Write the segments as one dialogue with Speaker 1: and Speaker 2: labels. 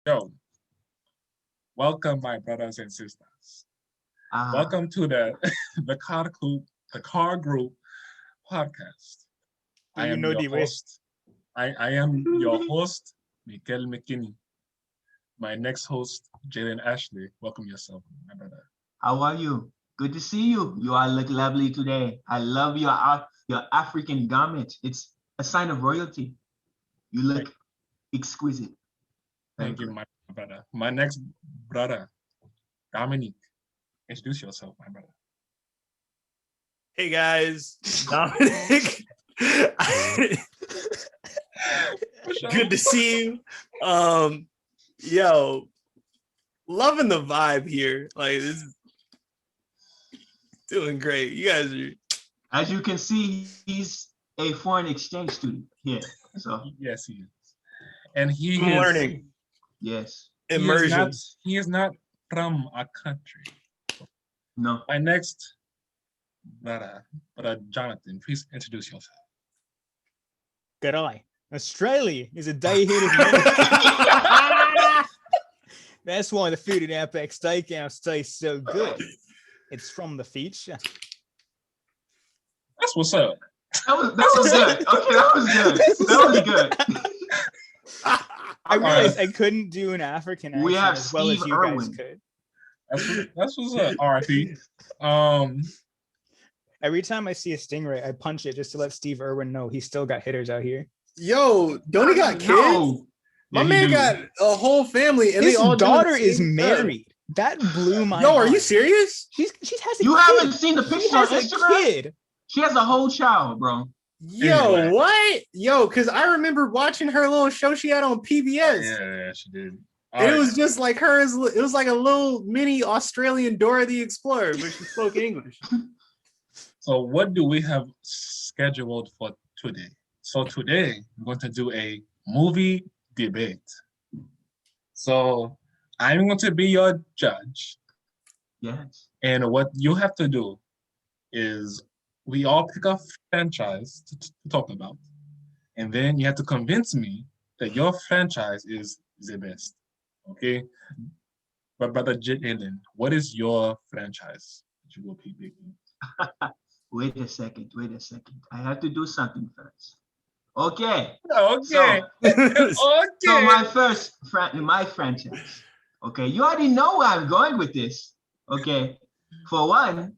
Speaker 1: Yo, welcome, my brothers and sisters.
Speaker 2: Ah,
Speaker 1: Welcome to the the Car Group podcast.
Speaker 3: Do
Speaker 1: I
Speaker 3: you
Speaker 1: am
Speaker 3: know
Speaker 1: your
Speaker 3: the way?
Speaker 1: host. I am your host, Mikael McKinney. My next host, Jalen Ashley. Welcome yourself, my brother.
Speaker 2: how are you? Good to see you. You all look lovely today. I love your African garment. It's a sign of royalty. You
Speaker 1: Thank,
Speaker 2: look exquisite. Very
Speaker 1: thank you,
Speaker 2: good.
Speaker 1: my brother. My next brother, Dominique. Introduce yourself, my brother.
Speaker 3: Hey guys, Dominic. Good to see you. Yo, loving the vibe here. Like this is doing great. You guys are
Speaker 2: As you can see, he's a foreign exchange student here. So
Speaker 1: Yes, he is, and
Speaker 3: I'm learning
Speaker 2: yes,
Speaker 3: immersion.
Speaker 1: he is not from a country.
Speaker 2: no.
Speaker 1: My next brother Jonathan, please introduce yourself.
Speaker 4: Good eye. Australia is a day ahead of me. That's why the food at Outback Steakhouse tastes so good. It's from the future.
Speaker 1: That's what's up.
Speaker 2: That was good. Okay, that was good. That was good.
Speaker 4: I realized I couldn't do an African accent
Speaker 2: We have
Speaker 4: as well as
Speaker 2: Steve
Speaker 4: you guys
Speaker 2: Irwin.
Speaker 4: could.
Speaker 1: That's what's up. RIP.
Speaker 4: Every time I see a stingray, I punch it just to let Steve Irwin know he's still got hitters out here.
Speaker 3: Yo, don't he got kids?
Speaker 2: No.
Speaker 3: My
Speaker 1: Yeah, he
Speaker 3: man
Speaker 1: do.
Speaker 3: got a whole family, and
Speaker 4: His
Speaker 3: they all doing
Speaker 4: daughter
Speaker 3: the
Speaker 4: is
Speaker 3: same
Speaker 4: married. That blew my
Speaker 3: Yo,
Speaker 4: mind.
Speaker 3: are you serious?
Speaker 4: She has a
Speaker 2: You
Speaker 4: kid.
Speaker 2: haven't seen the
Speaker 4: She
Speaker 2: picture on
Speaker 4: has a
Speaker 2: Instagram?
Speaker 4: kid.
Speaker 2: She has a whole child, bro.
Speaker 3: Yo,
Speaker 1: Anyway.
Speaker 3: what? Yo, because I remember watching her little show she had on PBS.
Speaker 1: Yeah, she did.
Speaker 3: And it was just like her. It was like a little mini Australian Dora the Explorer, but she spoke English.
Speaker 1: So what do we have scheduled for today? So today we're going to do a movie debate. So I'm going to be your judge,
Speaker 2: Yes.
Speaker 1: and what you have to do is we all pick a franchise to talk about, and then you have to convince me that your franchise is the best. Okay, but brother Jalen, what is your franchise that you will be picking?
Speaker 2: Wait a second. Wait a second. I have to do something first. Okay.
Speaker 1: Okay,
Speaker 2: So
Speaker 1: okay.
Speaker 2: my franchise. Okay, you already know where I'm going with this. Okay, for one,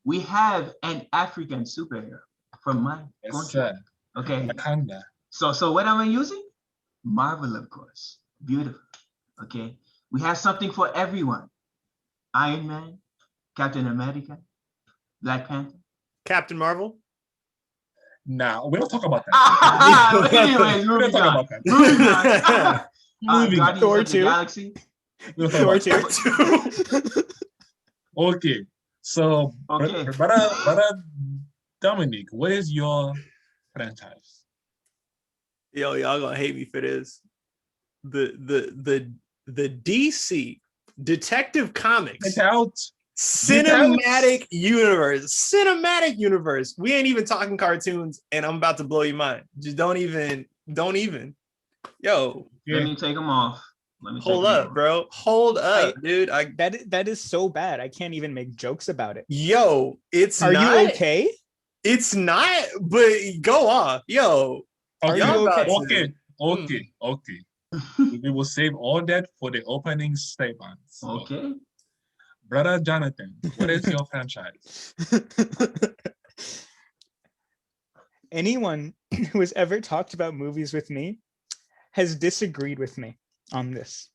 Speaker 2: we have an African superhero from my
Speaker 1: Yes,
Speaker 2: country.
Speaker 1: sir.
Speaker 2: Okay,
Speaker 1: Wakanda.
Speaker 2: so what am I using? Marvel, of course. Beautiful. Okay, we have something for everyone. Iron Man, Captain America, Black Panther.
Speaker 3: Captain Marvel.
Speaker 1: Nah, we don't talk about that.
Speaker 2: Anyways,
Speaker 1: We don't
Speaker 2: moving
Speaker 1: talk
Speaker 2: on.
Speaker 1: about that.
Speaker 2: Moving on.
Speaker 1: Moving on.
Speaker 2: Guardians
Speaker 4: Thor
Speaker 2: of the
Speaker 4: 2.
Speaker 2: Galaxy.
Speaker 1: We don't talk
Speaker 4: Thor
Speaker 1: about that.
Speaker 4: 2.
Speaker 1: Okay, so
Speaker 2: Okay.
Speaker 1: brother Dominic, what is your franchise?
Speaker 3: Yo, y'all gonna hate me for this. The DC Detective Comics
Speaker 1: Get out.
Speaker 3: cinematic universe. We ain't even talking cartoons, and I'm about to blow your mind. Just don't even. Yo,
Speaker 2: Let
Speaker 1: Yeah.
Speaker 2: me take them off.
Speaker 3: hold up, bro. Hold up, dude.
Speaker 4: That is so bad. I can't even make jokes about it.
Speaker 3: Yo, it's
Speaker 4: Are
Speaker 3: not.
Speaker 4: you okay?
Speaker 3: It's not. But go off, yo.
Speaker 1: Okay,
Speaker 4: you okay?
Speaker 1: okay. We will save all that for the opening statements. So,
Speaker 2: Okay.
Speaker 1: brother Jonathan, what is your franchise?
Speaker 4: Anyone who has ever talked about movies with me has disagreed with me on this.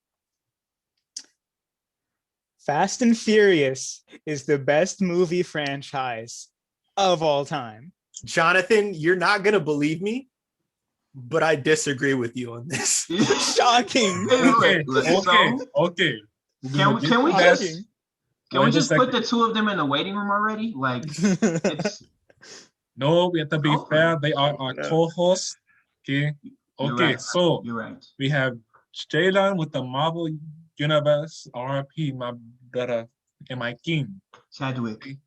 Speaker 4: Fast and Furious is the best movie franchise of all time.
Speaker 3: Jonathan, you're not gonna believe me, but I disagree with you on this.
Speaker 4: Shocking.
Speaker 1: Okay,
Speaker 2: So,
Speaker 1: okay.
Speaker 2: Can we
Speaker 1: Yes.
Speaker 2: just can we just put the two of them in the waiting room already? Like it's
Speaker 1: No, we have to be
Speaker 2: Oh.
Speaker 1: fair. They are our
Speaker 3: No.
Speaker 1: co-hosts. Okay.
Speaker 2: You're
Speaker 1: Okay,
Speaker 2: right.
Speaker 1: so
Speaker 2: You're right.
Speaker 1: we have Jalen with the Marvel Universe, RP, my brother, and my king,
Speaker 2: Chadwick.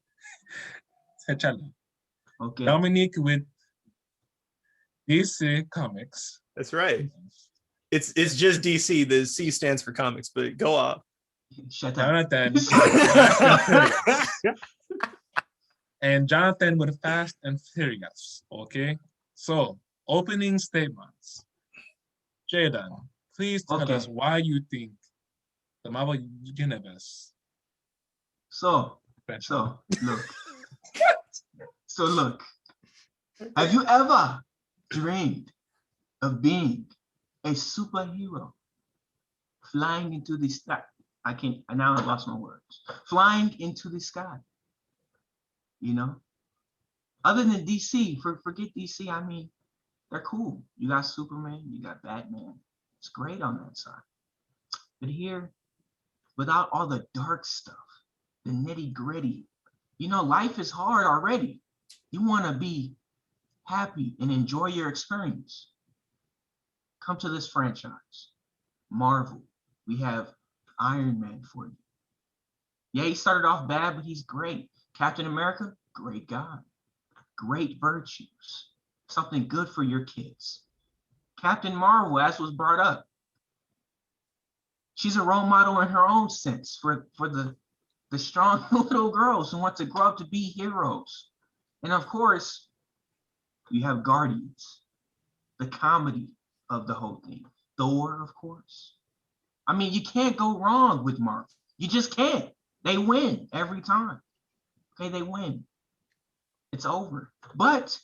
Speaker 1: T'Challa.
Speaker 2: Okay.
Speaker 1: Dominique with DC Comics.
Speaker 3: That's right. It's just DC. The C stands for comics, but go off.
Speaker 2: Shut up.
Speaker 1: Jonathan, and Jonathan with Fast and Furious. Okay, so opening statements. Jaden, please tell
Speaker 2: Okay.
Speaker 1: us why you think the Marvel Universe.
Speaker 2: So look. So look. Have you ever dreamed of being a superhero flying into the sky? Now I lost my words. Flying into the sky. You know? Other than DC, forget DC, I mean, they're cool. You got Superman, you got Batman. It's great on that side. But here, without all the dark stuff, the nitty gritty, you know, life is hard already. You want to be happy and enjoy your experience. Come to this franchise. Marvel. We have Iron Man for you. Yeah, he started off bad, but he's great. Captain America, great guy. Great virtues. Something good for your kids. Captain Marvel, as was brought up, she's a role model in her own sense for the strong little girls who want to grow up to be heroes. And of course, you have Guardians, the comedy of the whole thing. Thor, of course. I mean, you can't go wrong with Marvel. You just can't. They win every time. Okay, they win. It's over. But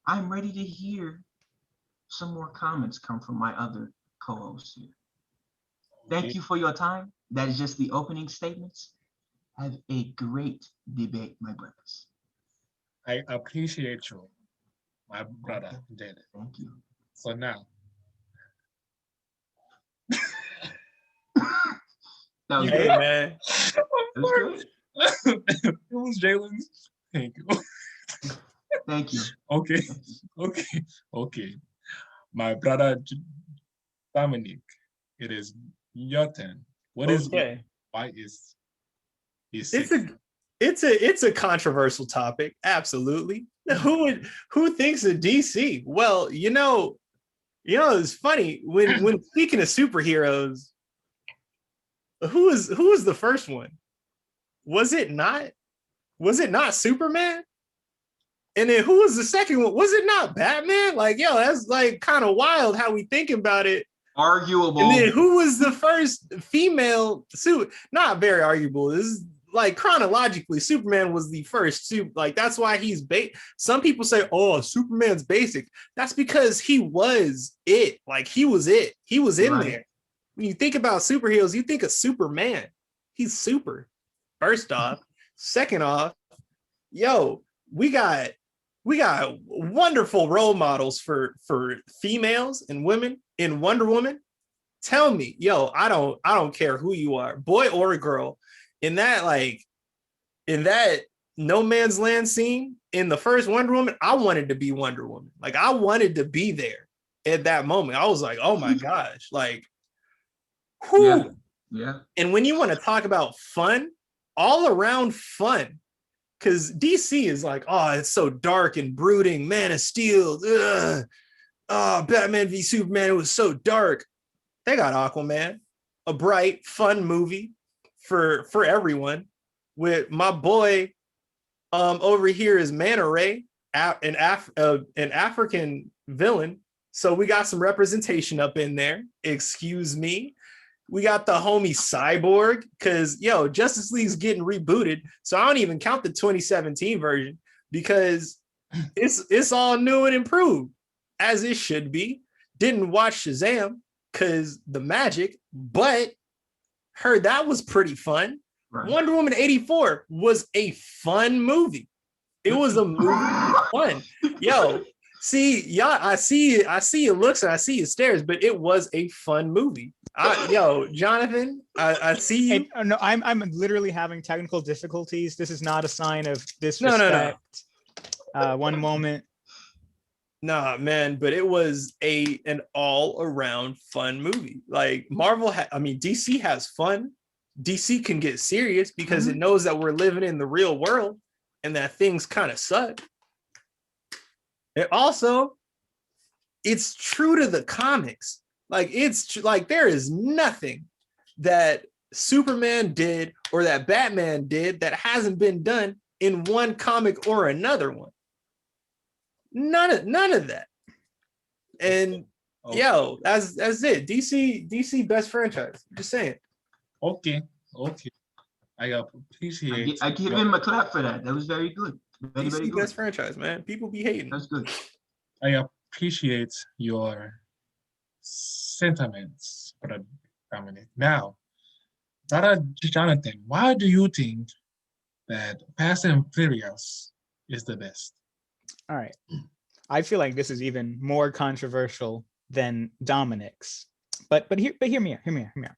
Speaker 2: I'm ready to hear some more comments come from my other co-hosts here. Thank you for your time. That is just the opening statements. Have a great debate, my brothers.
Speaker 1: I appreciate you, my brother, Jaden.
Speaker 2: Thank you.
Speaker 1: So now,
Speaker 2: That was
Speaker 3: Hey
Speaker 2: good.
Speaker 3: man,
Speaker 2: That was good.
Speaker 1: it was Jalen's. Thank you.
Speaker 2: Thank you.
Speaker 1: Okay, okay. My brother Dominic, it is your turn. What is
Speaker 3: okay.
Speaker 1: why is
Speaker 3: It's
Speaker 1: sick?
Speaker 3: it's a controversial topic. Absolutely. Who thinks of DC? Well, it's funny when speaking of superheroes. Who was the first one? Was it not Superman? And then who was the second one? Was it not Batman? Like, yo, that's like kind of wild how we thinking about it.
Speaker 2: Arguable.
Speaker 3: And then who was the first female suit? Not very arguable. This is like chronologically, Superman was the first suit. Like, that's why he's some people say, oh, Superman's basic. That's because he was it. Like, he was it. He was in
Speaker 2: Right.
Speaker 3: there. When you think about superheroes, you think of Superman. He's super. First off. Second off, yo, we got wonderful role models for females and women in Wonder Woman. Tell me, yo, I don't care who you are, boy or girl, in that no man's land scene in the first Wonder Woman, I wanted to be Wonder Woman. Like, I wanted to be there at that moment. I was like, oh my gosh, like, whew.
Speaker 2: Yeah.
Speaker 3: And when you want to talk about fun, all around fun, because DC is like, oh, it's so dark and brooding. Man of Steel, Batman v Superman, it was so dark. They got Aquaman, a bright, fun movie for everyone. With my boy over here is Manta Ray, an African villain. So we got some representation up in there. Excuse me. We got the homie Cyborg, because Justice League's getting rebooted. So I don't even count the 2017 version because it's all new and improved, as it should be. Didn't watch Shazam because the magic, but heard that was pretty fun. Right. Wonder Woman 84 was a fun movie. It was a movie fun. Yo, see, y'all, I see your looks and I see your stares, but it was a fun movie. Jonathan, I see you.
Speaker 4: Hey, no, I'm literally having technical difficulties. This is not a sign of disrespect. No. One moment.
Speaker 3: Nah, man, but it was an all-around fun movie. Like, DC has fun. DC can get serious because it knows that we're living in the real world and that things kind of suck. And also, it's true to the comics. Like like there is nothing that Superman did or that Batman did that hasn't been done in one comic or another one. None of that. And yo, that's it. DC best franchise. Just saying.
Speaker 1: Okay. I appreciate.
Speaker 2: I give him a clap for that. That was very good. Very, very
Speaker 3: DC
Speaker 2: good.
Speaker 3: best franchise, man. People be hating.
Speaker 2: That's good.
Speaker 1: I appreciate your sentiments, Brother Dominic. Now, Brother Jonathan, why do you think that Fast and Furious is the best?
Speaker 4: All right. I feel like this is even more controversial than Dominic's. But hear me out.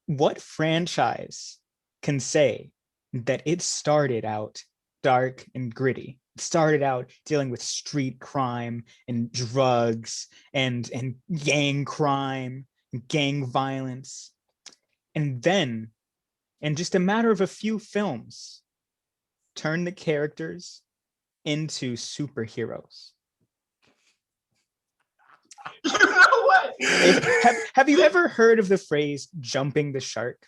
Speaker 4: What franchise can say that it started out dark and gritty? It started out dealing with street crime and drugs and gang crime and gang violence. And then, in just a matter of a few films, turn the characters into superheroes.
Speaker 2: You know what?
Speaker 4: Have you ever heard of the phrase "jumping the shark"?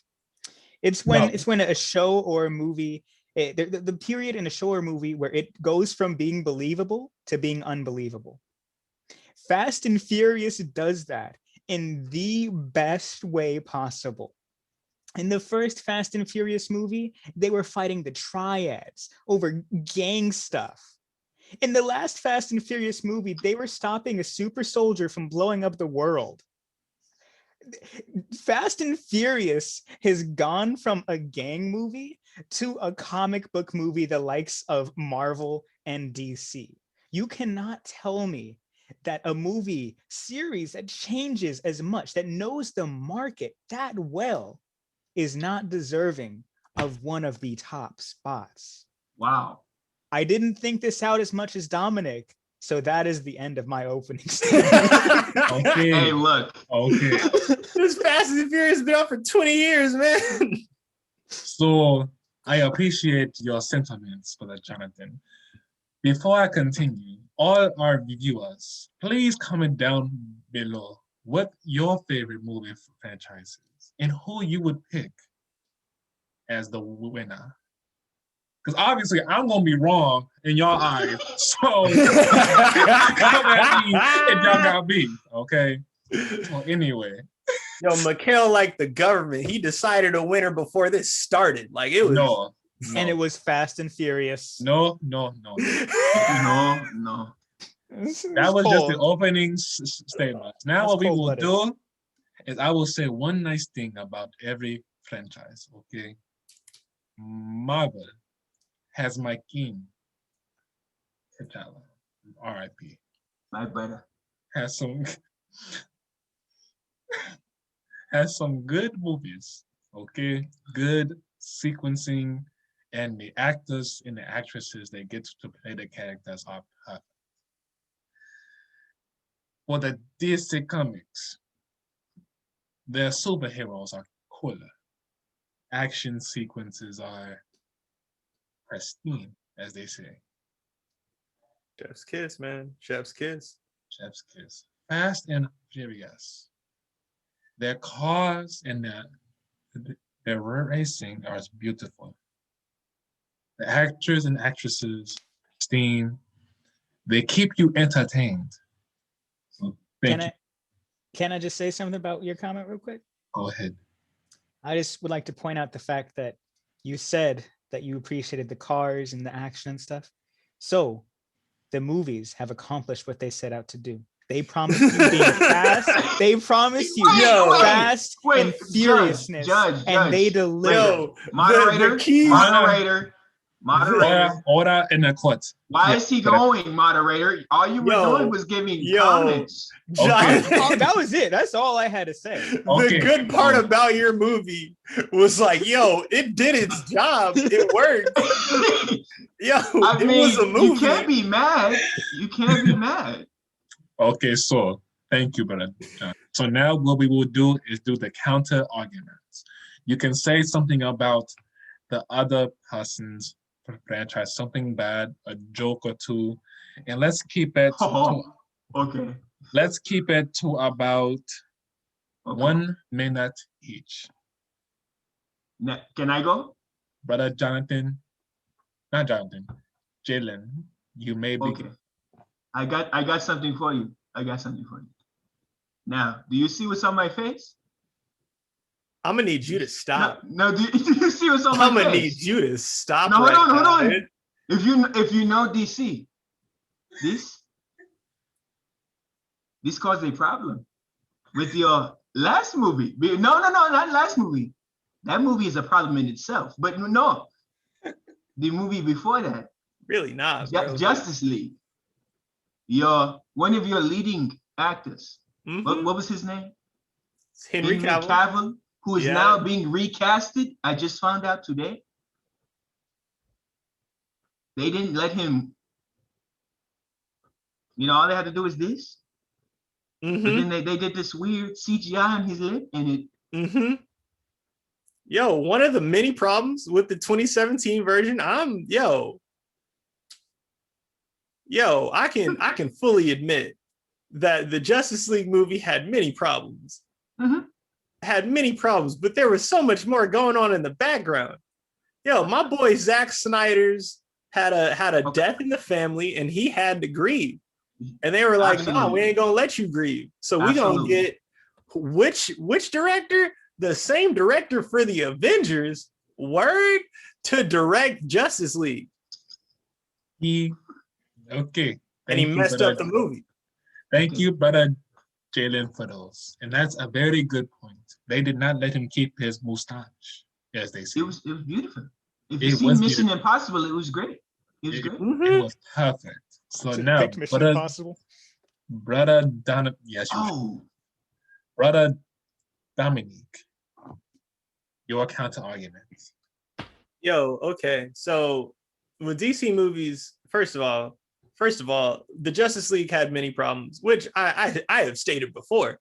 Speaker 4: It's when a show or a movie, the period in a show or movie where it goes from being believable to being unbelievable. Fast and Furious does that in the best way possible. In the first Fast and Furious movie, they were fighting the triads over gang stuff. In the last Fast and Furious movie, they were stopping a super soldier from blowing up the world. Fast and Furious has gone from a gang movie to a comic book movie the likes of Marvel and DC. You cannot tell me that a movie series that changes as much, that knows the market that well, is not deserving of one of the top spots.
Speaker 2: Wow.
Speaker 4: I didn't think this out as much as Dominic, so that is the end of my opening statement.
Speaker 1: Okay.
Speaker 2: Hey, look.
Speaker 1: Okay.
Speaker 3: This Fast and Furious has been out for 20 years, man.
Speaker 1: So I appreciate your sentiments for that, Jonathan. Before I continue, all our viewers, please comment down below what your favorite movie franchise is and who you would pick as the winner. Because obviously I'm gonna be wrong in your eyes. So come at me if y'all got beef, okay? Well, anyway.
Speaker 3: Yo, Mikhail, like the government, he decided a winner before this started. Like it was
Speaker 1: No.
Speaker 4: And it was Fast and Furious.
Speaker 1: No.
Speaker 2: No.
Speaker 1: That was just the opening statement. Now what we will do is I will say one nice thing about every franchise, okay? Marvel has my king, T'Challa, R.I.P.
Speaker 2: My brother.
Speaker 1: Has some good movies, okay? Good sequencing, and the actors and the actresses they get to play the characters are perfect. For the DC Comics, their superheroes are cooler. Action sequences are pristine, as they say.
Speaker 3: Chef's kiss, man. Chef's kiss.
Speaker 1: Chef's kiss. Fast and Furious. Their cars and their racing are beautiful. The actors and actresses, pristine. They keep you entertained. So
Speaker 4: Can I just say something about your comment real quick?
Speaker 1: Go ahead.
Speaker 4: I just would like to point out the fact that you said that you appreciated the cars and the action and stuff. So the movies have accomplished what they set out to do. They promised you being fast. They promised you fast and furiousness, and they delivered.
Speaker 2: Moderator.
Speaker 1: Order in the court.
Speaker 2: Why is he going, moderator? All you were doing was giving comments.
Speaker 1: Okay.
Speaker 4: That was it. That's all I had to say.
Speaker 3: The good part about your movie was like, yo, it did its job. It worked. Yo, it was a movie.
Speaker 2: You can't be mad.
Speaker 1: Okay, so thank you, brother. So now what we will do is do the counter arguments. You can say something about the other person's franchise, something bad, a joke or two, and let's keep it.
Speaker 2: Okay.
Speaker 1: let's keep it to about
Speaker 2: Okay.
Speaker 1: 1 minute each.
Speaker 2: Can I go?
Speaker 1: Brother Jonathan, not Jonathan, Jalen, you may begin.
Speaker 2: Okay. I got something for you. I got something for you. Now, do you see what's on my face?
Speaker 3: I'm gonna need you to stop.
Speaker 2: No, do you see what's on my
Speaker 3: I'm gonna
Speaker 2: face?
Speaker 3: need you to stop.
Speaker 2: No, hold
Speaker 3: right
Speaker 2: on, hold
Speaker 3: now,
Speaker 2: on.
Speaker 3: dude.
Speaker 2: If you know DC, this caused a problem with your last movie. No, not last movie. That movie is a problem in itself. But no, the movie before that,
Speaker 3: Really not, bro.
Speaker 2: Justice League. One of your leading actors.
Speaker 3: Mhm.
Speaker 2: What was his name?
Speaker 3: It's Henry Cavill.
Speaker 2: Cavill, who is
Speaker 3: Yeah.
Speaker 2: now being recasted. I just found out today. They didn't let him. All they had to do is this.
Speaker 3: Mhm.
Speaker 2: But then they did this weird CGI on his lip, and it.
Speaker 3: Mm-hmm. Yo, one of the many problems with the 2017 version, I can fully admit that the Justice League movie had many problems.
Speaker 2: Mhm.
Speaker 3: Had many problems, but there was so much more going on in the background. Yo, my boy Zack Snyder's had a
Speaker 2: Okay.
Speaker 3: death in the family, and he had to grieve. And they were like, "No, we ain't gonna let you grieve. So we gonna
Speaker 2: Absolutely.
Speaker 3: get which director? The same director for the Avengers, word, to direct Justice League."
Speaker 1: Okay.
Speaker 3: And he
Speaker 1: Thank you,
Speaker 3: messed
Speaker 1: brother.
Speaker 3: up the movie.
Speaker 1: Thank you, brother Jalen, for those. And that's a very good point. They did not let him keep his mustache, as they say.
Speaker 2: It was beautiful. If
Speaker 1: It
Speaker 2: you see
Speaker 1: was
Speaker 2: Mission
Speaker 1: beautiful.
Speaker 2: Impossible, it was great. It was great.
Speaker 1: It was perfect. So
Speaker 4: Should've
Speaker 1: now,
Speaker 4: picked Mission Impossible.
Speaker 1: brother Don, yes, you should.
Speaker 2: Oh,
Speaker 1: Brother Dominique, your counter argument.
Speaker 3: Yo, okay. So with DC movies, first of all, the Justice League had many problems, which I have stated before.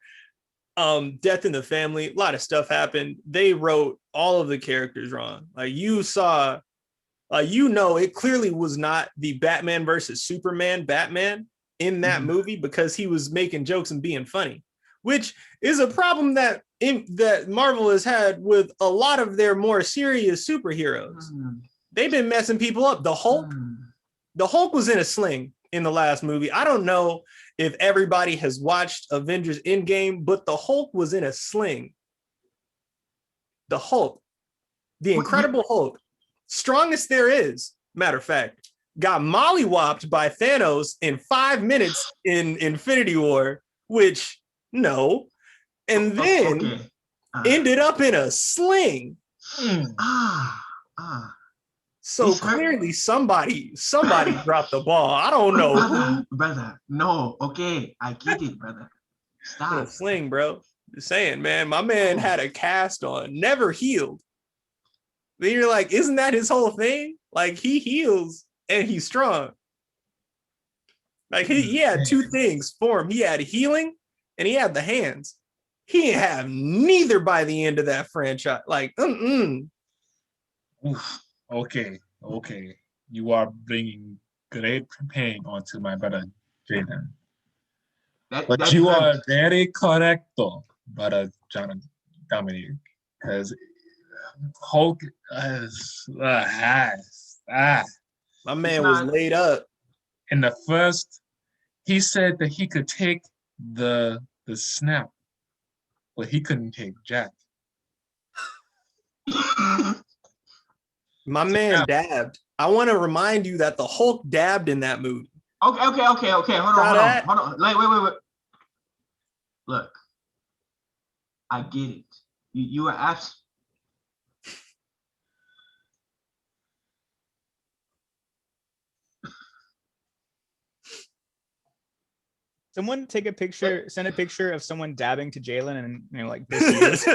Speaker 3: Death in the family, a lot of stuff happened. They wrote all of the characters wrong. Like you saw, it clearly was not the Batman versus Superman Batman in that movie, because he was making jokes and being funny, which is a problem that Marvel has had with a lot of their more serious superheroes. They've been messing people up. The Hulk was in a sling in the last movie. I don't know if everybody has watched Avengers Endgame, but the Hulk was in a sling. The Hulk, the Incredible Hulk, strongest there is, matter of fact, got mollywopped by Thanos in 5 minutes in Infinity War, which, no, and then ended up in a sling. So clearly somebody dropped the ball. I don't know.
Speaker 2: Brother, no, okay, I get it, brother. Stop.
Speaker 3: In a sling, bro. Just saying, man. My man had a cast on, never healed. Then you're like, isn't that his whole thing? Like, he heals and he's strong. Like, he had two things for him. He had healing and he had the hands. He didn't have neither by the end of that franchise. Like,
Speaker 1: Okay. You are bringing great pain onto my brother Jaden. But you are very correct, though, brother John Dominic, because Hulk
Speaker 3: my man was laid up.
Speaker 1: In the first, he said that he could take the snap, but he couldn't take Jack.
Speaker 3: My man dabbed. I want to remind you that the Hulk dabbed in that movie.
Speaker 2: Okay. Hold on. Like, wait. Look, I get it. You are absolutely.
Speaker 4: Someone take a picture, send a picture of someone dabbing to Jalen, and like this.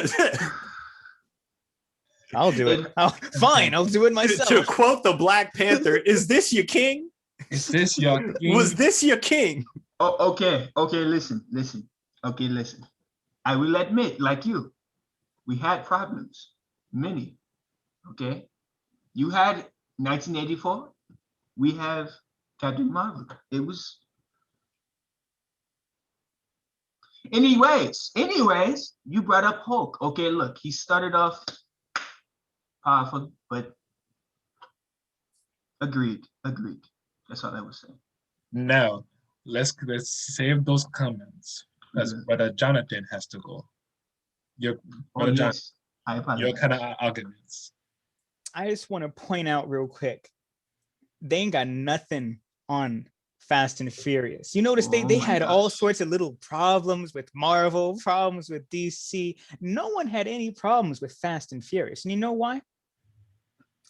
Speaker 4: I'll do it. Fine, I'll do it myself.
Speaker 3: To quote the Black Panther, is this your king?
Speaker 1: Is this your king?
Speaker 3: Was this your king?
Speaker 2: Oh, okay. Listen. Okay, listen. I will admit, like you, we had problems, many. Okay, you had 1984. We have Captain Marvel. It was Anyways, you brought up Hulk. Okay, look, he started off powerful, but agreed. That's all I was saying.
Speaker 1: Now, let's save those comments. Because Brother Jonathan has to go. Brother Jonathan,
Speaker 2: Yes, I
Speaker 1: your
Speaker 2: apologize.
Speaker 1: kind of arguments.
Speaker 4: I just want to point out real quick, they ain't got nothing on Fast and Furious. You notice they
Speaker 2: my
Speaker 4: had all
Speaker 2: gosh.
Speaker 4: sorts of little problems with Marvel, problems with DC. No one had any problems with Fast and Furious. And you know why?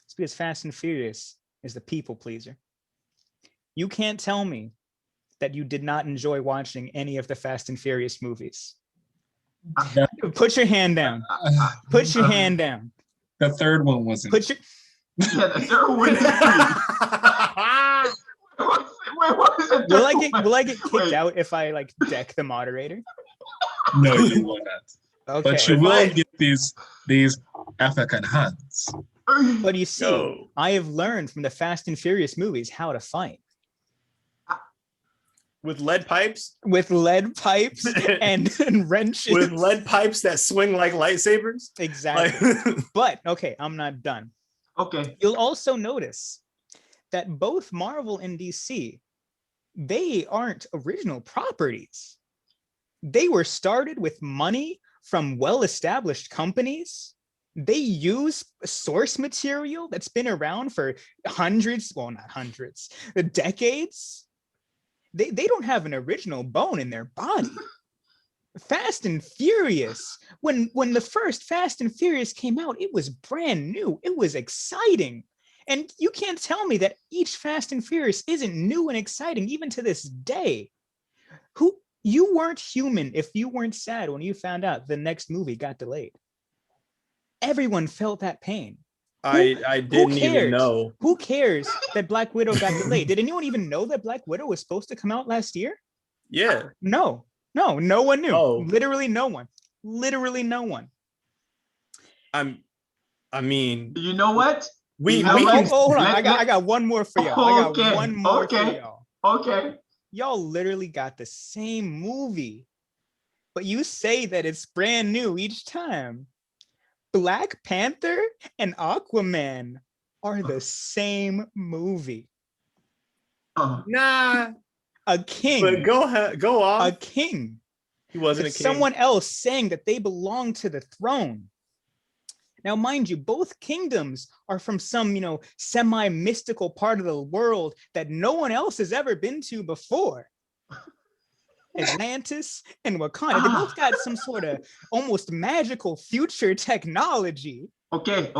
Speaker 4: It's because Fast and Furious is the people pleaser. You can't tell me that you did not enjoy watching any of the Fast and Furious movies. Put your hand down. Put your hand down.
Speaker 1: The third one wasn't.
Speaker 4: Put your
Speaker 2: Yeah, the third one. What is it?
Speaker 4: Will I get kicked out if I like deck the moderator?
Speaker 1: No, you will not.
Speaker 4: Okay.
Speaker 1: But you will get these African hands.
Speaker 4: But you see, I have learned from the Fast and Furious movies how to fight.
Speaker 3: With lead pipes?
Speaker 4: With lead pipes and wrenches.
Speaker 3: With lead pipes that swing like lightsabers?
Speaker 4: Exactly. But okay, I'm not done.
Speaker 2: Okay.
Speaker 4: You'll also notice that both Marvel and DC, they aren't original properties. They were started with money from well-established companies. They use source material that's been around for hundreds, well, not hundreds, decades. They don't have an original bone in their body. Fast and Furious, when the first Fast and Furious came out, it was brand new. It was exciting. And you can't tell me that each Fast and Furious isn't new and exciting, even to this day. You weren't human if you weren't sad when you found out the next movie got delayed. Everyone felt that pain.
Speaker 3: I didn't even know.
Speaker 4: Who cares that Black Widow got delayed? Did anyone even know that Black Widow was supposed to come out last year?
Speaker 3: Yeah.
Speaker 4: No one knew.
Speaker 3: Oh.
Speaker 4: Literally no one.
Speaker 3: I mean,
Speaker 2: You know what?
Speaker 3: we
Speaker 2: can-
Speaker 4: Hold on. I got one more for y'all.
Speaker 2: Okay,
Speaker 4: I got one more for
Speaker 2: okay.
Speaker 4: y'all.
Speaker 2: Okay.
Speaker 4: Y'all literally got the same movie, but you say that it's brand new each time. Black Panther and Aquaman are the same movie.
Speaker 3: nah.
Speaker 4: A king.
Speaker 3: But go off.
Speaker 4: A king.
Speaker 3: He wasn't
Speaker 4: It's
Speaker 3: a king.
Speaker 4: someone else saying that they belong to the throne. Now, mind you, both kingdoms are from some, semi-mystical part of the world that no one else has ever been to before. Atlantis and Wakanda. They both got some sort of almost magical future technology.
Speaker 2: Okay.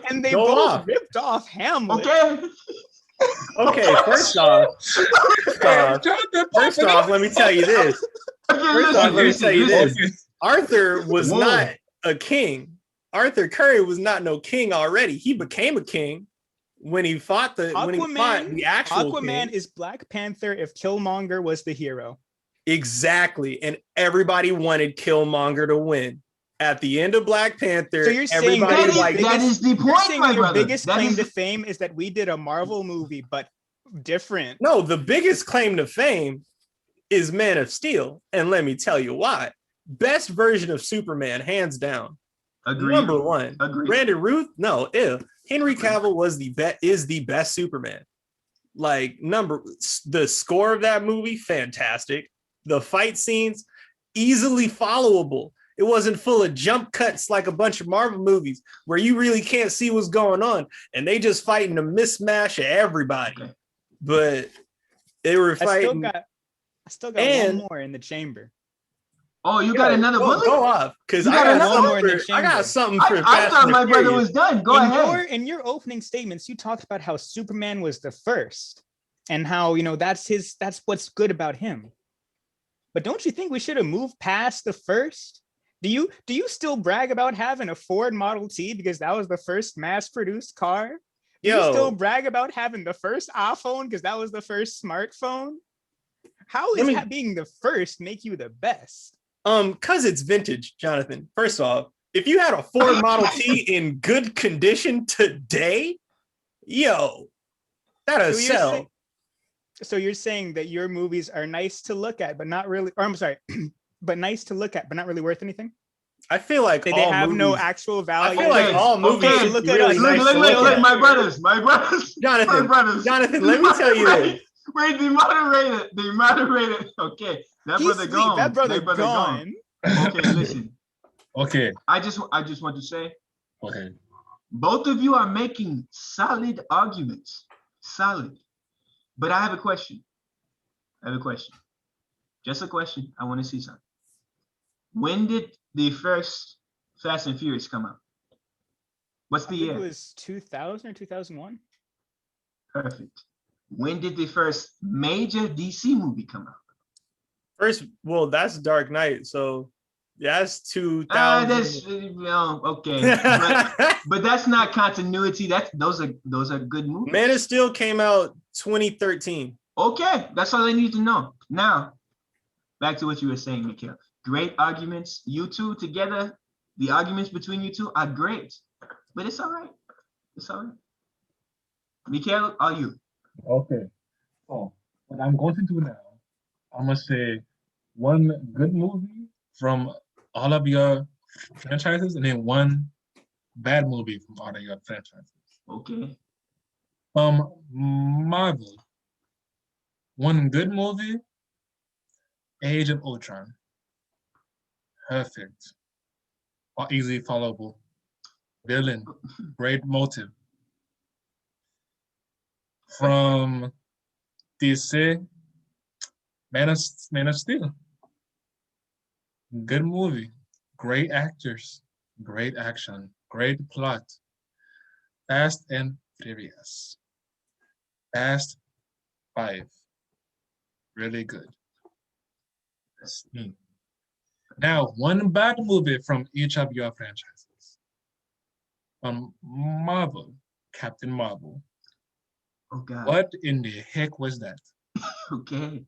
Speaker 4: And they
Speaker 3: Go
Speaker 4: both
Speaker 3: off.
Speaker 4: ripped off Hamlet.
Speaker 3: Okay, first off, let me tell you this. Arthur was not a king. Arthur Curry was not no king already. He became a king when he fought the actual
Speaker 4: Aquaman
Speaker 3: king.
Speaker 4: is Black Panther if Killmonger was the hero.
Speaker 3: Exactly. And everybody wanted Killmonger to win. At the end of Black Panther,
Speaker 4: So you're saying
Speaker 2: that is the point, my
Speaker 4: your
Speaker 2: brother.
Speaker 4: biggest claim to fame is that we did a Marvel movie, but different.
Speaker 3: No, the biggest claim to fame is Man of Steel. And let me tell you why. Best version of Superman, hands down.
Speaker 2: Agreed.
Speaker 3: Number one.
Speaker 2: Agreed.
Speaker 3: Brandon Ruth, no, Henry Cavill is the best Superman. Like the score of that movie, fantastic. The fight scenes, easily followable. It wasn't full of jump cuts like a bunch of Marvel movies where you really can't see what's going on and they just fighting a mismatch of everybody.
Speaker 2: Okay.
Speaker 3: But they were fighting.
Speaker 4: I still got one more in the chamber.
Speaker 2: Oh, you got another bullet?
Speaker 3: Go off, because I got something for
Speaker 2: I thought my brother was done. Go ahead.
Speaker 4: In your opening statements, you talked about how Superman was the first and how, that's what's good about him. But don't you think we should have moved past the first? Do you still brag about having a Ford Model T because that was the first mass-produced car? Do you still brag about having the first iPhone because that was the first smartphone? How is that being the first make you the best?
Speaker 3: Because it's vintage, Jonathan. First off, if you had a Ford Model T in good condition today, that'll sell.
Speaker 4: So you're saying that your movies are nice to look at, but not really, or I'm sorry, but nice to look at, but not really worth anything?
Speaker 3: I feel like
Speaker 4: They
Speaker 3: all
Speaker 4: have no
Speaker 3: movies.
Speaker 4: actual
Speaker 3: I
Speaker 4: value.
Speaker 3: feel like
Speaker 2: Okay,
Speaker 3: all movies
Speaker 2: okay.
Speaker 3: should
Speaker 4: Look
Speaker 3: be
Speaker 4: at
Speaker 3: really
Speaker 4: us.
Speaker 3: nice to look
Speaker 2: Look,
Speaker 3: at.
Speaker 2: my brothers,
Speaker 3: Jonathan,
Speaker 2: my brothers.
Speaker 3: Jonathan, let me tell you this.
Speaker 2: Wait, they moderated. Okay, that
Speaker 4: He's
Speaker 2: brother
Speaker 4: asleep.
Speaker 2: gone.
Speaker 4: That brother
Speaker 2: That brother
Speaker 4: gone.
Speaker 2: Okay, listen.
Speaker 1: Okay.
Speaker 2: I just want to say,
Speaker 1: Okay.
Speaker 2: both of you are making solid arguments. Solid. But I have a question. Just a question. I want to see something. When did the first Fast and Furious come out? What's
Speaker 4: I
Speaker 2: the
Speaker 4: think it
Speaker 2: year?
Speaker 4: was 2000 or 2001.
Speaker 2: Perfect. When did the first major DC movie come out?
Speaker 3: First, well, that's Dark Knight, so yeah, that's 2000.
Speaker 2: That's okay, but that's not continuity. Those are good movies.
Speaker 3: Man of Steel came out 2013.
Speaker 2: Okay, that's all I need to know. Now, back to what you were saying, Mikhail. Great arguments. You two together, the arguments between you two are great, but it's all right. It's all right. Mikhail, are you?
Speaker 1: Okay. So what I'm going to do now, I'm gonna say one good movie from all of your franchises, and then one bad movie from all of your franchises.
Speaker 2: Okay.
Speaker 1: Marvel. One good movie, Age of Ultron. Perfect. Or easily followable. Villain. Great motive. From DC, Man of Steel. Good movie. Great actors. Great action. Great plot. Fast and Furious. Fast 5. Really good. Now, one bad movie from each of your franchises. From Marvel, Captain Marvel.
Speaker 2: Oh God.
Speaker 1: What in the heck was that?
Speaker 2: Okay.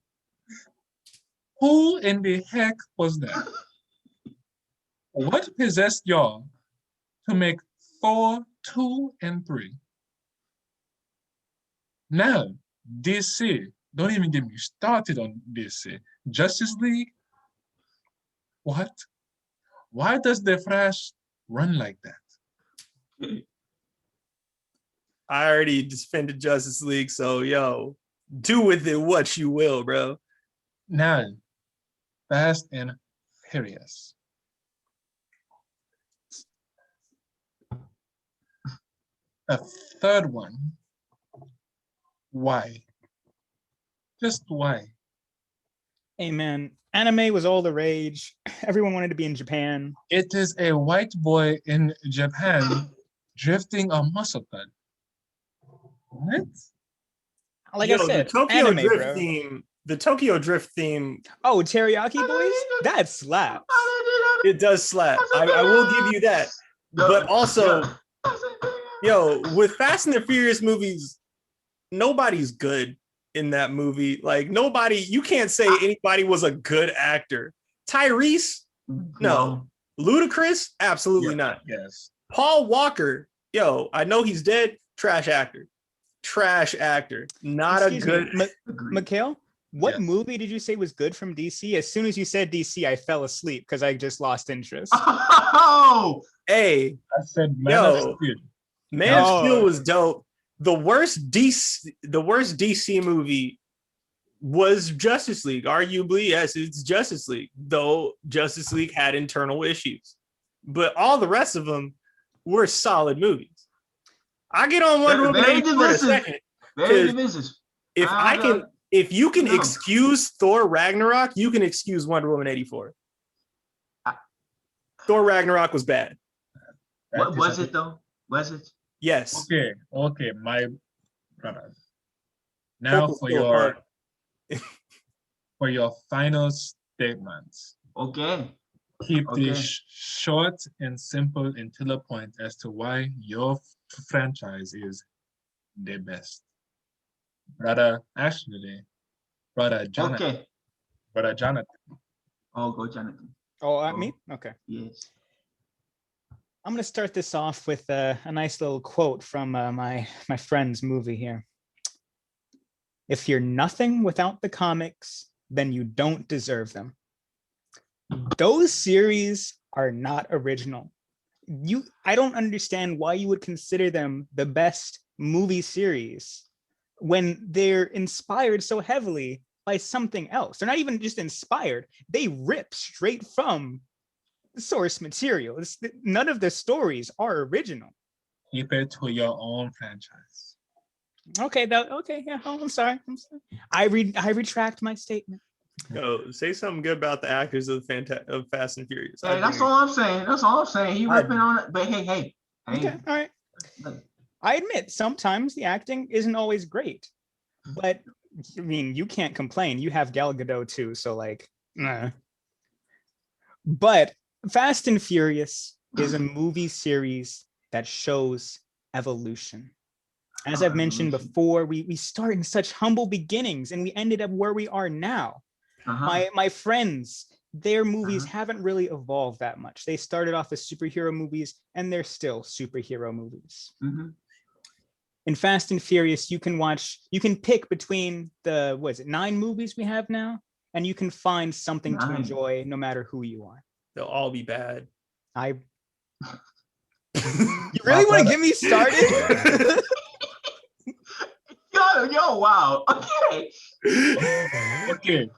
Speaker 1: Who in the heck was that? What possessed y'all to make Thor 2 and 3? Now, DC, don't even get me started on DC. Justice League? What? Why does the Flash run like that?
Speaker 3: I already defended Justice League, so yo, do with it what you will, bro.
Speaker 1: Now, Fast and Furious. A third one. Why? Just why?
Speaker 4: Hey man, anime was all the rage. Everyone wanted to be in Japan.
Speaker 1: It is a white boy in Japan drifting a muscle cut. What?
Speaker 4: Like
Speaker 3: Yo,
Speaker 4: I said,
Speaker 3: the Tokyo
Speaker 4: anime,
Speaker 3: Drift
Speaker 4: bro.
Speaker 3: theme. The Tokyo Drift theme.
Speaker 4: Oh, Teriyaki Boys? That slaps.
Speaker 3: It does slap. I will give you that. But also, yo, with Fast and the Furious movies, nobody's good in that movie. Like nobody, you can't say anybody was a good actor. Tyrese, no. Ludacris, absolutely not.
Speaker 1: Yes.
Speaker 3: Paul Walker, yo, I know he's dead. Trash actor. Not
Speaker 4: Excuse
Speaker 3: a good.
Speaker 4: me, Mikhail, what
Speaker 1: Yes.
Speaker 4: movie did you say was good from DC? As soon as you said DC, I fell asleep because I just lost interest.
Speaker 2: Oh,
Speaker 3: Hey,
Speaker 1: I said Man
Speaker 3: Yo.
Speaker 1: of Steel.
Speaker 3: Man of
Speaker 4: Oh.
Speaker 3: Steel was dope. The worst DC movie was Justice League. Arguably, yes, it's Justice League, though Justice League had internal issues. But all the rest of them were solid movies. I get on Wonder Woman
Speaker 2: Very
Speaker 3: 84 in a
Speaker 2: divisive.
Speaker 3: second.
Speaker 2: very divisive.
Speaker 3: If you can
Speaker 2: No.
Speaker 3: excuse Thor Ragnarok, you can excuse Wonder Woman 84. Thor Ragnarok was bad.
Speaker 2: What was it though? Was it?
Speaker 3: Yes.
Speaker 1: Okay, my brother. Now
Speaker 3: Focus
Speaker 1: for
Speaker 3: still
Speaker 1: your
Speaker 3: apart.
Speaker 1: final statements.
Speaker 2: Okay.
Speaker 1: Keep
Speaker 2: Okay.
Speaker 1: this short and simple and to the point as to why your franchise is the best. Brother Jonathan.
Speaker 2: Okay.
Speaker 1: Brother Jonathan.
Speaker 2: Oh, go Jonathan.
Speaker 4: Oh, me? Okay.
Speaker 2: Yes.
Speaker 4: I'm going to start this off with a nice little quote from my friend's movie here. If you're nothing without the comics, then you don't deserve them. Those series are not original. I don't understand why you would consider them the best movie series when they're inspired so heavily by something else. They're not even just inspired. They rip straight from source material. None of the stories are original.
Speaker 1: Keep it to your own franchise.
Speaker 4: Okay, yeah. Oh, I'm sorry. I retract my statement.
Speaker 3: Yo, say something good about the actors of Fast and Furious.
Speaker 2: Hey, that's all I'm saying. He ripping on it, but hey.
Speaker 4: Okay, all right. I admit sometimes the acting isn't always great, but I mean, you can't complain. You have Gal Gadot too, so like, nah. But Fast and Furious is a movie series that shows evolution. As I've mentioned before, we start in such humble beginnings and we ended up where we are now. My friends, their movies haven't really evolved that much. They started off as superhero movies and they're still superhero movies. In Fast and Furious, you can pick between the 9 movies we have now, and you can find something to enjoy no matter who you are.
Speaker 3: They'll all be bad.
Speaker 4: You really want to get me started?
Speaker 2: Yo, wow. Okay.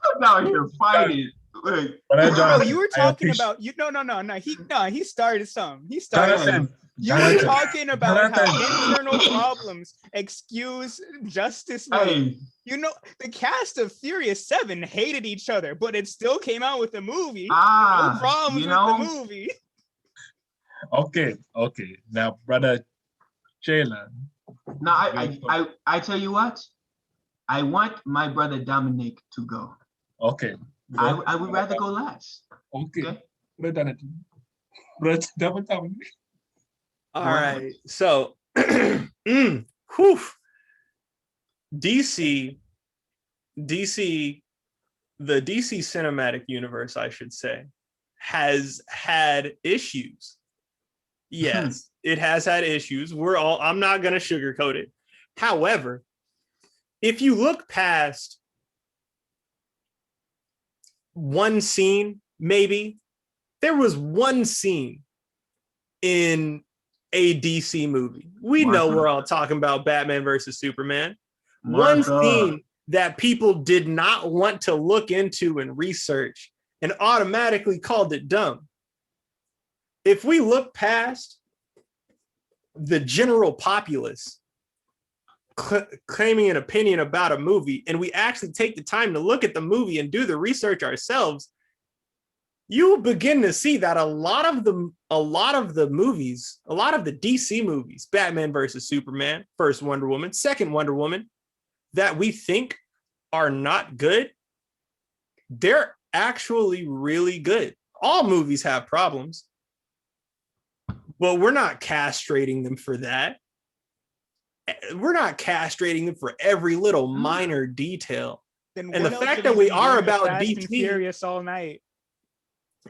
Speaker 2: I'm out here fighting.
Speaker 4: No, you were talking about he started some. He started some. You were talking about how internal problems excuse Justice League. You know, the cast of Furious 7 hated each other, but it still came out with a movie. No problems with the movie.
Speaker 1: Okay. Now, brother Jalen.
Speaker 2: No, I tell you what. I want my brother Dominic to go.
Speaker 1: Okay.
Speaker 2: I would rather go last.
Speaker 1: Okay.
Speaker 3: All right. So DC, the DC cinematic universe, I should say, has had issues. Yes, it has had issues. I'm not going to sugarcoat it. However, if you look past one scene, maybe there was one scene in a DC movie. We know we're all talking about Batman versus Superman. One scene that people did not want to look into and research and automatically called it dumb. If we look past the general populace claiming an opinion about a movie and we actually take the time to look at the movie and do the research ourselves, you will begin to see that a lot of the movies, a lot of the DC movies, Batman versus Superman, first Wonder Woman, second Wonder Woman, that we think are not good, they're actually really good. All movies have problems, but we're not castrating them for that. We're not castrating them for every little minor detail.
Speaker 4: And
Speaker 3: the fact that we are about DC
Speaker 4: Furious all night.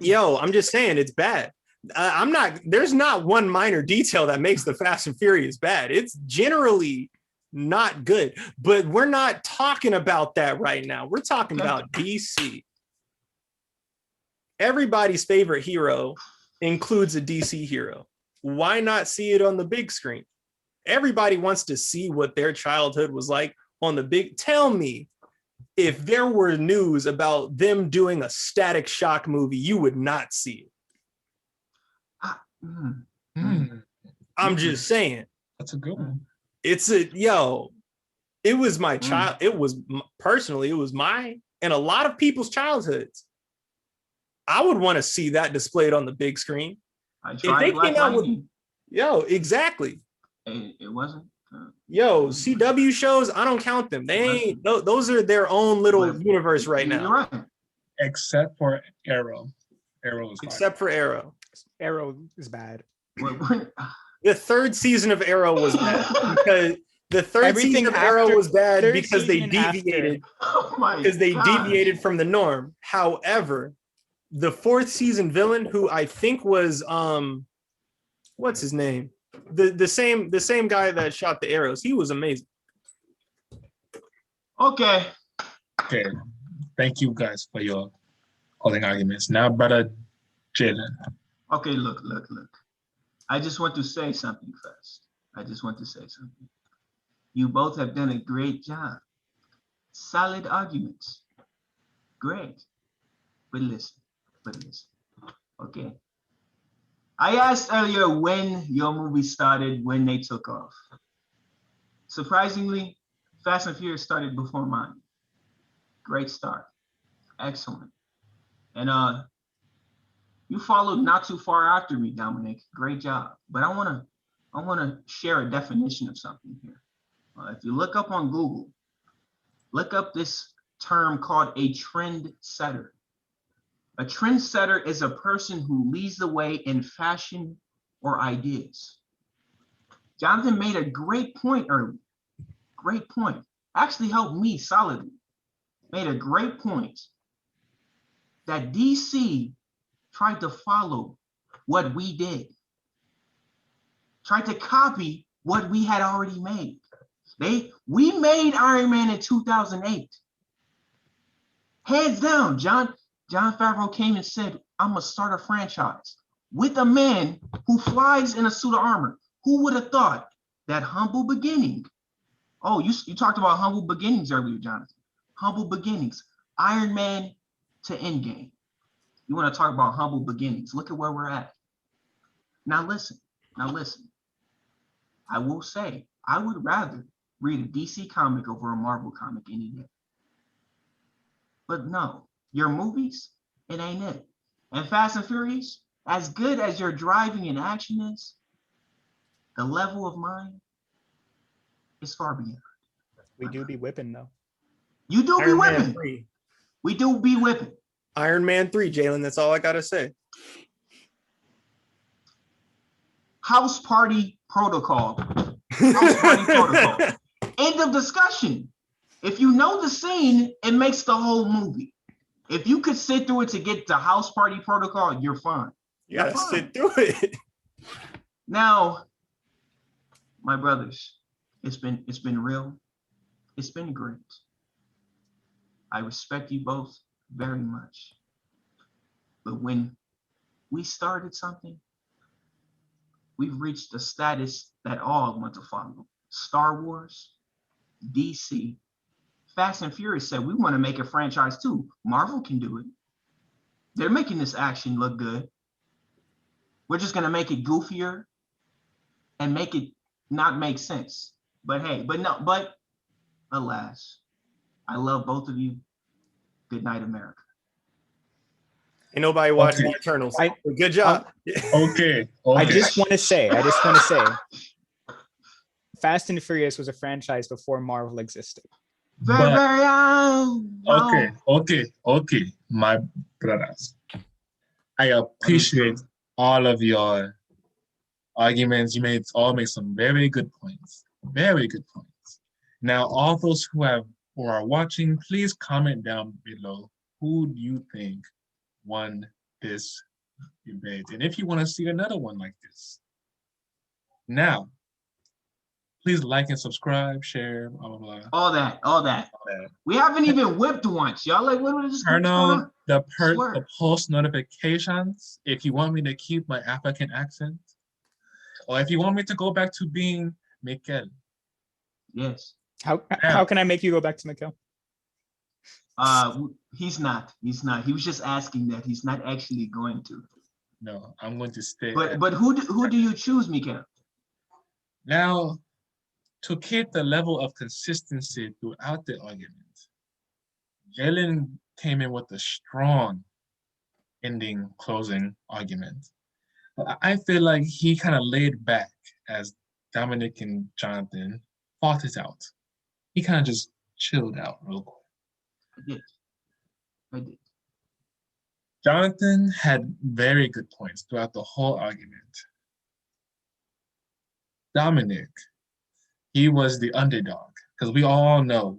Speaker 3: Yo, I'm just saying it's bad. There's not one minor detail that makes the Fast and Furious bad. It's generally not good, but we're not talking about that right now. We're talking about DC. Everybody's favorite hero includes a DC hero. Why not see it on the big screen? Everybody wants to see what their childhood was like on the big. Tell me, if there were news about them doing a Static Shock movie, you would not see it. I'm just saying.
Speaker 1: That's a good one.
Speaker 3: It was my child. It was personally, it was my and a lot of people's childhoods. I would want to see that displayed on the big screen.
Speaker 2: If they came out with,
Speaker 3: exactly.
Speaker 2: It wasn't.
Speaker 3: CW shows, I don't count them. They ain't. Those are their own little universe right now.
Speaker 2: You're right.
Speaker 1: Except for Arrow. Arrow is
Speaker 3: except for Arrow.
Speaker 4: Arrow is bad.
Speaker 3: The third season of Arrow was bad because the third season of Arrow was bad because they deviated. Deviated from the norm. However, the fourth season villain, who I think was what's his name? The same guy that shot the arrows. He was amazing.
Speaker 2: Okay.
Speaker 1: Okay. Thank you guys for your closing arguments. Now, brother Jalen.
Speaker 2: Okay, look. I just want to say something first. You both have done a great job. Solid arguments. Great. But listen. Okay. I asked earlier when your movie started, when they took off. Surprisingly, Fast and Furious started before mine. Great start. Excellent. And you followed not too far after me, Dominic. Great job. But I wanna share a definition of something here. If you look up on Google, look up this term called a trend setter. A trendsetter is a person who leads the way in fashion or ideas. Jonathan made a great point earlier. Great point. Actually helped me solidly. Made a great point that DC tried to follow what we did. Tried to copy what we had already made. We made Iron Man in 2008. Hands down, John Favreau came and said, I'm gonna start a franchise with a man who flies in a suit of armor. Who would have thought that humble beginning? Oh, you talked about humble beginnings earlier, Jonathan. Humble beginnings. Iron Man to Endgame. You want to talk about humble beginnings? Look at where we're at. Now listen. I will say, I would rather read a DC comic over a Marvel comic any day. But no, your movies, it ain't it. And Fast and Furious, as good as your driving and action is, the level of mine is far beyond.
Speaker 4: We do be whipping though.
Speaker 2: You do be
Speaker 3: Iron Man
Speaker 2: whipping.
Speaker 3: 3.
Speaker 2: We do be whipping.
Speaker 3: Iron Man 3, Jalen. That's all I gotta say.
Speaker 2: House party protocol. House party protocol. End of discussion. If you know the scene, it makes the whole movie. If you could sit through it to get the house party protocol, you're fine.
Speaker 3: You gotta sit through it.
Speaker 2: Now, my brothers, it's been real. It's been great. I respect you both very much. But when we started something, we've reached a status that all want to follow. Star Wars, DC, Fast and Furious said we want to make a franchise too. Marvel can do it. They're making this action look good. We're just gonna make it goofier and make it not make sense. But hey, but alas, I love both of you. Good night, America.
Speaker 3: Ain't nobody watching
Speaker 1: Okay.
Speaker 3: the Eternals.
Speaker 4: I-
Speaker 3: Good job.
Speaker 1: Okay.
Speaker 4: I just want to say, Fast and Furious was a franchise before Marvel existed.
Speaker 2: Very,
Speaker 1: But-
Speaker 2: very
Speaker 1: Okay, my brothers. I appreciate all of your arguments. You made some very good points. Very good points. Now, all those who are watching, please comment down below who do you think won this debate, and if you want to see another one like this. Now, please like and subscribe, share, blah blah blah.
Speaker 2: all that. We haven't even whipped once. Y'all like, what is this?
Speaker 1: Turn on the
Speaker 2: Swear.
Speaker 1: post notifications if you want me to keep my African accent, or if you want me to go back to being Mikel.
Speaker 2: Yes.
Speaker 4: How can I make you go back to Mikkel?
Speaker 2: He's not. He was just asking that. He's not actually going to.
Speaker 1: No, I'm going to stay.
Speaker 2: But who do you choose, Mikael?
Speaker 1: Now, to keep the level of consistency throughout the argument, Jalen came in with a strong ending closing argument. I feel like he kind of laid back as Dominic and Jonathan fought it out. He kind of just chilled out real quick.
Speaker 2: I did.
Speaker 1: Jonathan had very good points throughout the whole argument. Dominic, he was the underdog, because we all know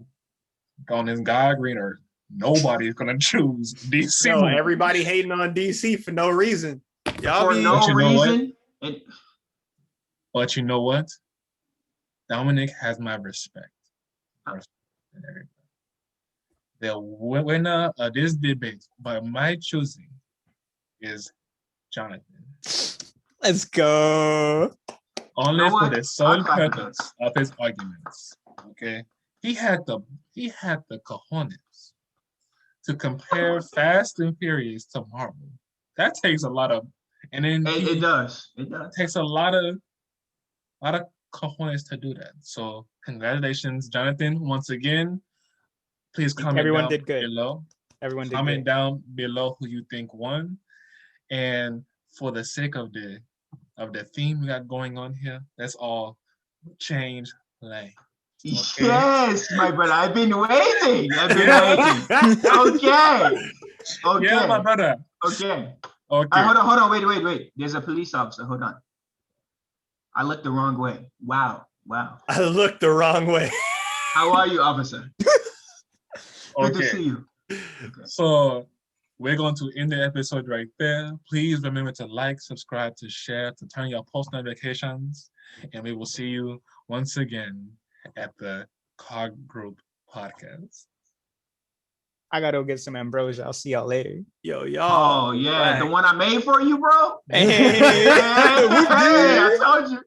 Speaker 1: on this God green earth, nobody's gonna choose DC.
Speaker 3: No, everybody hating on DC for no reason. Y'all
Speaker 2: For
Speaker 3: be
Speaker 2: no
Speaker 1: But you know what?
Speaker 2: reason. And
Speaker 1: But you know what? Dominic has my respect. The winner of this debate, by my choosing, is Jonathan.
Speaker 4: Let's go.
Speaker 1: Only
Speaker 2: know
Speaker 1: for
Speaker 2: what?
Speaker 1: the sole
Speaker 2: I'll clap it up.
Speaker 1: purpose of his arguments. Okay, he had the cojones to compare Fast and Furious to Marvel. That takes a lot of, and then
Speaker 2: It does. It does.
Speaker 1: takes a lot of cojones to do that. So congratulations, Jonathan. Once again, please comment
Speaker 4: Everyone
Speaker 1: down
Speaker 4: did good.
Speaker 1: below.
Speaker 4: Everyone did
Speaker 1: Comment
Speaker 4: good.
Speaker 1: down below who you think won. And for the sake of the theme we got going on here, let's all change lane. Okay.
Speaker 2: Yes, my brother. I've been waiting. Okay.
Speaker 1: Yeah, my brother.
Speaker 2: Okay.
Speaker 1: Okay.
Speaker 2: Hold on. Wait. There's a police officer. Hold on. I looked the wrong way. Wow.
Speaker 3: I looked the wrong way.
Speaker 2: How are you, officer? Good to see you. Okay.
Speaker 1: So we're going to end the episode right there. Please remember to like, subscribe, to share, to turn your post notifications, and we will see you once again at the Cog Group Podcast.
Speaker 4: I gotta go get some ambrosia. I'll see y'all later.
Speaker 3: Yo, y'all.
Speaker 2: Oh yeah, the one I made for you, bro.
Speaker 4: Hey,
Speaker 2: Hey, I told you.